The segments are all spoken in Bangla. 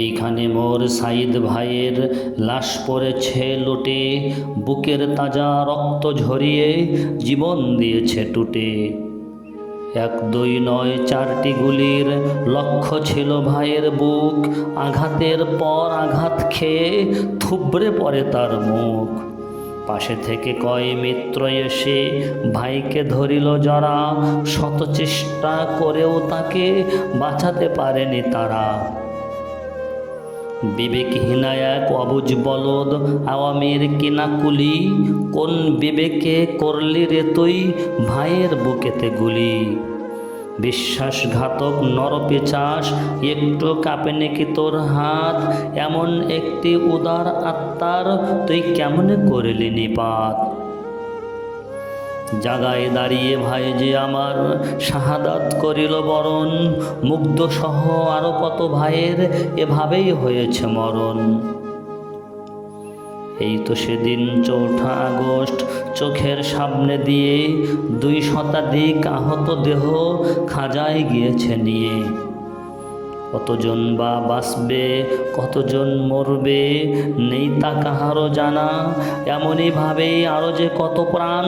এইখানে মোর সাইদ ভাইয়ের লাশ পড়েছে লুটে, বুকের তাজা রক্ত ঝরিয়ে জীবন দিয়েছে টুটে। 1 2 নয় 4টি গুলির লক্ষ্য ছিল ভাইয়ের বুক, আঘাতের পর আঘাত খেয়ে থুবড়ে পড়ে তার মুখ। পাশে থেকে কয় মিত্র এসে ভাইকে ধরিল যারা, শত চেষ্টা করেও তাকে বাঁচাতে পারেনি তারা। বিবেকহীনা এক অবুঝ বলদ আওয়ামীর কিনাকুলি, কোন বিবেকে করলি রে তুই ভাইয়ের বুকেতে গুলি। বিশ্বাসঘাতক নরপিশাচ একটু কাঁপে নাকি তোর হাত, এমন একটি উদার আত্মার তুই কেমনে করলি নিপাত। জাগায় দাঁড়িয়ে ভাই যে আমার শাহাদাত করিল বরণ, মুগ্ধ সহ আরো কত ভাইয়ের এভাবেই হয়েছে মরণ। এই তো সেদিন 4 আগস্ট, চোখের সামনে দিয়ে 2 শতাধিক আহত দেহ খাজায় গিয়েছে নিয়ে। কতজন বা বাঁচবে কতজন মরবে নেই তা কাহারও জানা, এমনইভাবেই আরও যে কত প্রাণ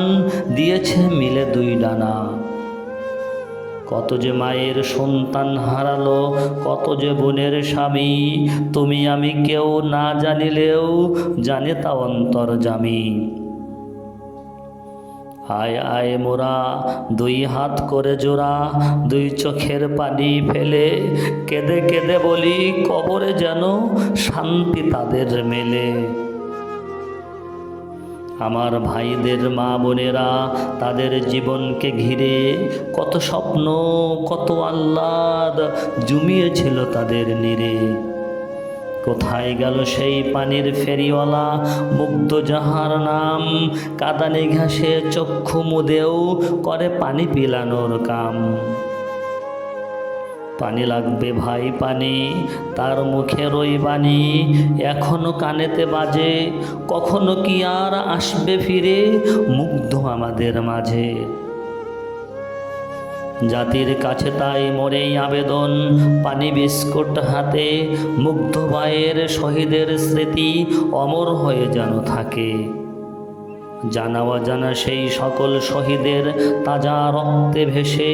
দিয়েছে মিলে 2 ডানা। কত যে মায়ের সন্তান হারালো, কত যে বোনের স্বামী, তুমি আমি কেউ না জানিলেও জানে তা অন্তর্যামী। আয় আয় মোরা 2 হাত করে জোড়া, 2 চোখের পানি ফেলে কেঁদে কেঁদে বলি কবরে যেন শান্তি তাদের মেলে। আমার ভাইদের মা বোনেরা তাদের জীবনকে ঘিরে কত স্বপ্ন কত আহ্লাদ জমিয়েছিল তাদের নীড়ে। কোথায় গেল সেই পানির ফেরিওয়ালা মুগ্ধ যাহার নাম, কাদানে ঘাসে চক্ষু মুদেও করে পানি পিলানোর কাম। পানি লাগবে ভাই পানি, তার মুখের ওই বাণী এখনো কানেতে বাজে, কখনো কি আর আসবে ফিরে মুগ্ধ আমাদের মাঝে। জাতির কাছে তাই মোরেই আবেদন, পানি বিস্কুট হাতে, মুগ্ধ ভাইয়ের শহীদের স্মৃতি অমর হয়ে যেন থাকে। জানা অজানা সেই সকল শহীদের তাজা রক্তে ভেসে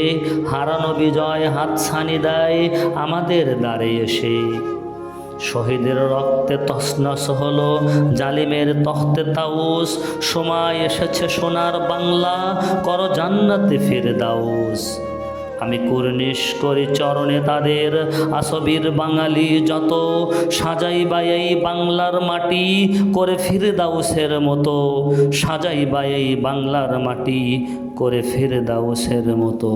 হারানো বিজয় হাতছানি দেয় আমাদের দ্বারে এসে। শহীদের রক্তে তছনছ হলো জালিমের তখতে তাউস, সময় এসেছে সোনার বাংলা করো জান্নাতে ফেরদাউস। আমি কুর্নিশ করি চরণে তাদের আসবির বাঙালি যত, সাজাইবা এই বাংলার মাটি করে ফিরদাউসের মতো, সাজাইবা এই বাংলার মাটি করে ফিরদাউসের মতো।